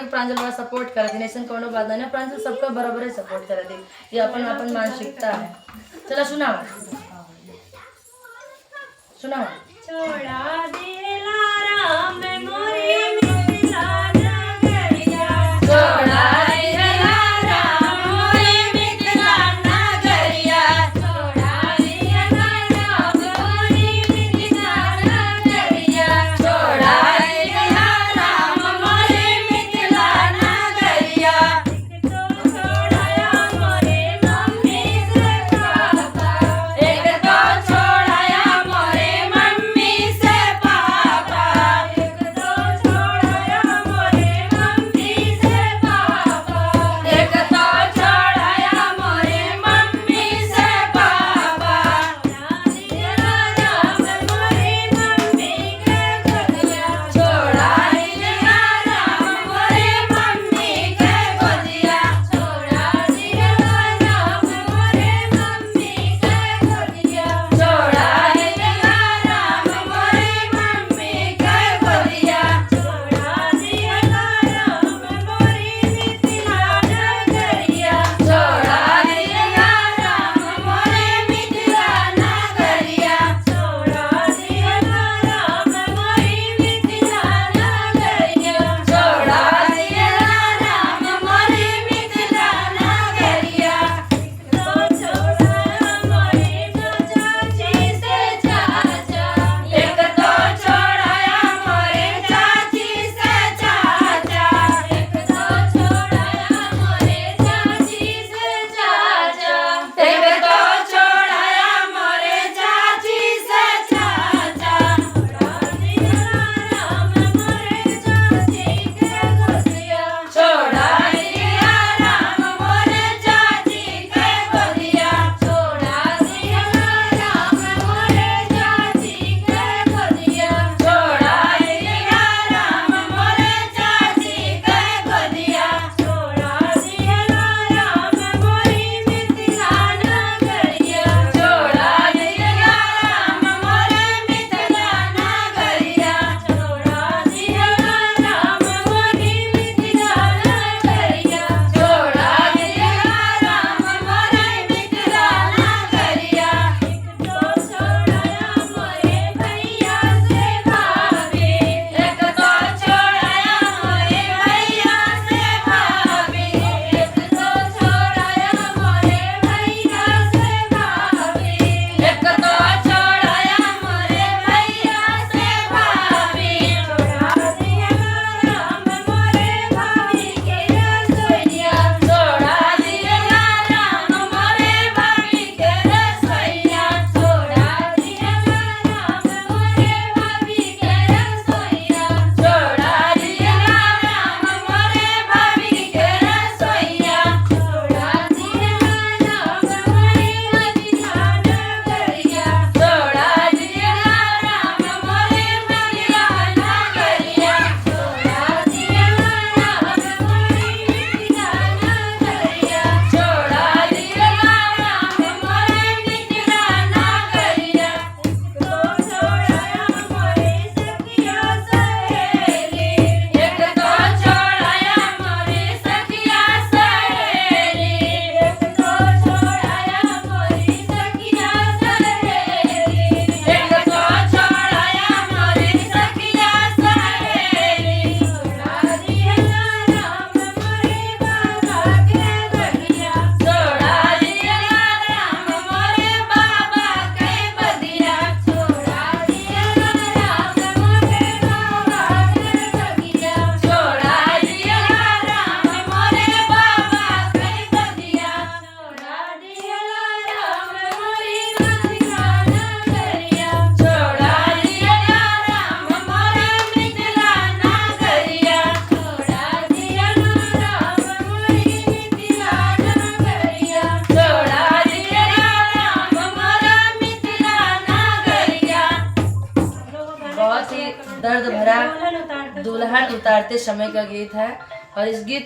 प्रांजल बड़ा सपोर्ट करे थी, ऐसा कोनो बात नहीं, प्रांजल सबका बराबर सपोर्ट करे थी, ये अपन अपन मानसिकता है। चलो सुनाओ सुनाओ। छोड़ा दिला राम मोरे मिथिला नगरिया, छोड़ा दिला राम मोरे मिथिला नगरिया, छोड़ा दिला राम मोरे मिथिला नगरिया, छोड़ा दिला राम मोरे मिथिला नगरिया। एक तो छोड़ाया मोरे मम्मी से पापा, एक तो छोड़ाया मोरे मम्मी से पापा, एक तो छोड़ाया मोरे मम्मी से पापा, एक तो छोड़ाया मोरे मम्मी से पापा। दिला राम मोरे मम्मी के गोदिया, छोड़ा दिला राम मोरे मम्मी के गोदिया, छोड़ा दिला राम मोरे मम्मी के गोदिया, छोड़ा दिला राम मोरे मम्मी के गोदिया, छोड़ा दिला राम मोरे मिथिला नगरिया, छोड़ा दिला राम मोरे मिथिला नगरिया, छोड़ा दिला राम मोरे मिथिला नगरिया, छोड़ा दिला राम मोरे मिथिला नगरिया। तो छोड़ा मोरे चाची से चाचा, एक तो छोड़ाया मोरे चाची से चाचा, एक तो छोड़ाया मोरे चाची से चाचा, एक तो छोड़ाया मोरे चाची से चाचा। छोड़ा दिला राम मोरे चाची के गोदिया, छोड़ा दिला राम मोरे चाची के गोदिया, छोड़ा दिला राम मोरे चाची के गोदिया, छोड़ा दिला राम मोरे चाची के गोदिया, छोड़ा दिला राम मोरे मिथिला नगरिया, छोड़ा दिला राम मोरे मिथिला नगरिया, छोड़ा दिला राम मोरे मिथिला नगरिया, छोड़ा दिला राम मोरे मिथिला नगरिया। एक तो छोड़ाया मोरे भैया से भाभी, एक तो छोड़ाया मोरे भैया से भाभी, एक तो छोड़ाया मोरे भैया से भाभी, एक तो छोड़ाया मोरे भैया से भाभी। छोड़ा दिला राम मोरे भाभी के रसोइया, छोड़ा दिला राम मोरे भाभी के रसोइया, छोड़ा दिला राम मोरे भाभी के रसोइया, छोड़ा दिला राम मोरे भाभी के रसोइया, छोड़ा दिला राम मोरे मिथिला नगरिया, छोड़ा दिला राम मोरे मिथिला नगरिया, छोड़ा दिला राम मोरे मिथिला नगरिया, छोड़ा दिला राम मोरे मिथिला नगरिया। तो छोड़ाया मोरे सखिया सहेली, एक तो छोड़ाया मोरे सखिया सहेली, एक तो छोड़ाया मोरे सखिया सहेली, एक तो छोड़ाया मोरे सखिया सहेली। छोड़ा दिला राम मोरे बाबा के बदिया, छोड़ा दिला राम मोरे बाबा के बदिया, छोड़ा दिला राम मोरे बाबा के बदिया, छोड़ा दिला राम मोरे बाबा के बदिया, छोड़ा दिला राम मोरे मिथिला नगरिया, छोड़ा दिला राम मोरे मिथिला नगरिया, छोड़ा दिला राम मोरे मिथिला नगरिया, छोड़ा दिला राम मोरे मिथिला नगरिया। बहुत ही दर्द भरा दुल्हन उतारते समय का गीत है, और इस गीत